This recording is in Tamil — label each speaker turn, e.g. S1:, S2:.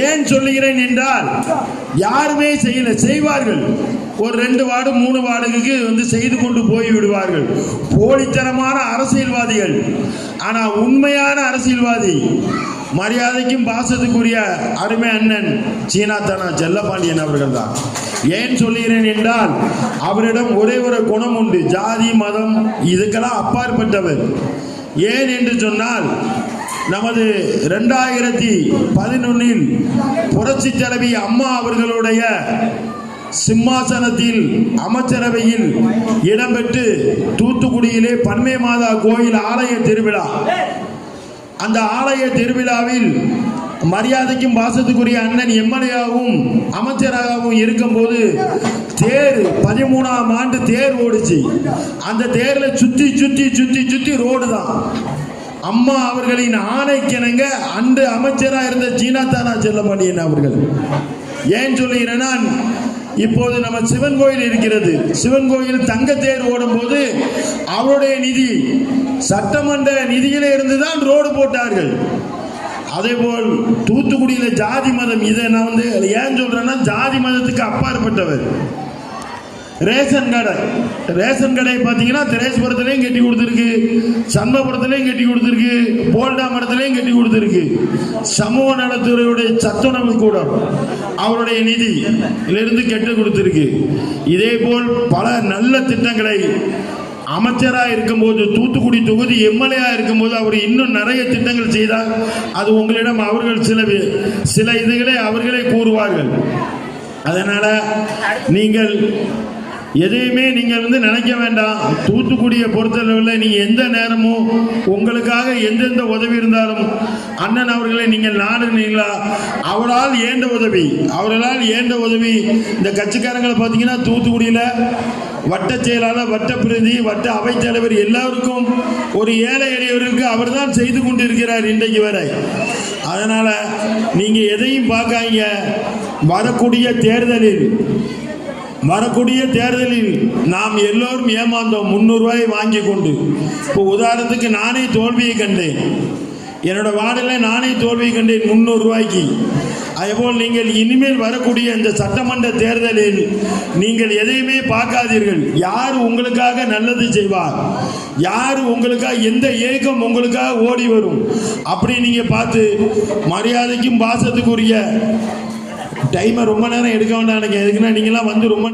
S1: ஏன் சொல்லுகிறேன் என்றால் யாருமே செய்வார்கள். ஒரு 2 வார்டு 3 வார்டுக்கு செய்து கொண்டு போய் விடுவார்கள். போலித்தனமான அரசியல்வாதிகள். ஆனா உண்மையான அரசியல்வாதி மரியாதைக்கும் பாசத்துக்குரிய அருமை அண்ணன் சீனாத்தானா செல்லப்பாண்டியன் அவர்கள் தான். ஏன் சொல்லுகிறேன் என்றால் அவரிடம் ஒரே ஒரு குணம் உண்டு. ஜாதி மதம் இதுக்கெல்லாம் அப்பாற்பட்டவர். ஏன் என்று சொன்னால் நமது 2011 புரட்சி தலைவி அம்மா அவர்களுடைய சிம்மாசனத்தில் அமைச்சரவையில் இடம்பெற்று தூத்துக்குடியிலே பன்மை மாதா கோயில் ஆலய திருவிழா. அந்த ஆலய திருவிழாவில் மரியாதைக்கும் பாசத்துக்குரிய அண்ணன் எம்எல்ஏவும் அமைச்சராகவும் இருக்கும்போது தேர் 13ஆம் ஆண்டு தேர் ஓடிச்சு. அந்த தேர்ல சுத்தி சுத்தி சுத்தி சுத்தி ரோடு தான். அம்மா அவர்களின் ஆணைக்கிணங்க அன்று அமைச்சராக இருந்த சீனாத்தானா செல்லப்பாண்டியன் அவர்கள். ஏன் சொல்லுகிறேன்னா இப்போது நம்ம சிவன் கோயில் இருக்கிறது. சிவன் கோயில் தங்க தேர் ஓடும் போது அவருடைய நிதி சட்டமன்ற நிதியிலே இருந்துதான் ரோடு போட்டார்கள். அதே போல் தூத்துக்குடியில ஜாதி மதம், இதை நான் ஏன் சொல்றேன்னா ஜாதி மதத்துக்கு அப்பாற்பட்டவர். ரேஷன் கடை பார்த்தீங்கன்னா திரேஸ்புரத்துலையும் கட்டி கொடுத்துருக்கு, சண்பபுரத்துலையும் கட்டி கொடுத்துருக்கு, போல்டாமரத்துலையும் கட்டி கொடுத்துருக்கு. சமூக நலத்துறையுடைய சத்துணவு கூடம் அவருடைய நிதியிலிருந்து கெட்டு கொடுத்துருக்கு. இதே போல் பல நல்ல திட்டங்களை அமைச்சராக இருக்கும்போது தூத்துக்குடி தொகுதி எம்எல்ஏ இருக்கும்போது அவர் இன்னும் நிறைய திட்டங்கள் செய்தார். அது உங்களிடம் அவர்கள் சில இதுகளை அவர்களே கூறுவார்கள். அதனால நீங்கள் எதையுமே நீங்கள் நினைக்க வேண்டாம். தூத்துக்குடியை பொறுத்தளவில் நீங்கள் எந்த நேரமும் உங்களுக்காக எந்தெந்த உதவி இருந்தாலும் அண்ணன் அவர்களை நீங்கள் நாடுனீங்களா அவரால் ஏண்ட உதவி. இந்த கட்சிக்காரங்களை பார்த்தீங்கன்னா தூத்துக்குடியில் வட்ட செயலாளர், வட்ட பிரதி, வட்ட அவைத்தலைவர் எல்லாருக்கும் ஒரு ஏழை எளியவருக்கு அவர் தான் செய்து கொண்டு இருக்கிறார் இன்றைக்கு வரை. அதனால நீங்க எதையும் பார்க்காங்க. வரக்கூடிய தேர்தலில் நாம் எல்லோரும் ஏமாந்தோம். 300 ரூபாய் வாங்கி கொண்டு. இப்போ உதாரணத்துக்கு நானே தோல்வியை கண்டேன். என்னோட வார்டில் நானே தோல்வியை கண்டேன் 300 ரூபாய்க்கு. அதேபோல் நீங்கள் இனிமேல் வரக்கூடிய இந்த சட்டமன்ற தேர்தலில் நீங்கள் எதையுமே பார்க்காதீர்கள். யார் உங்களுக்காக நல்லது செய்வார், யார் உங்களுக்காக எந்த இயக்கம் உங்களுக்காக ஓடி வரும் அப்படி நீங்க பார்த்து மரியாதைக்கும் பாசத்துக்குரிய டைமை ரொம்ப நேரம் எடுக்க வேண்டாம். எனக்கு எதுக்குன்னா நீங்களாம் ரொம்ப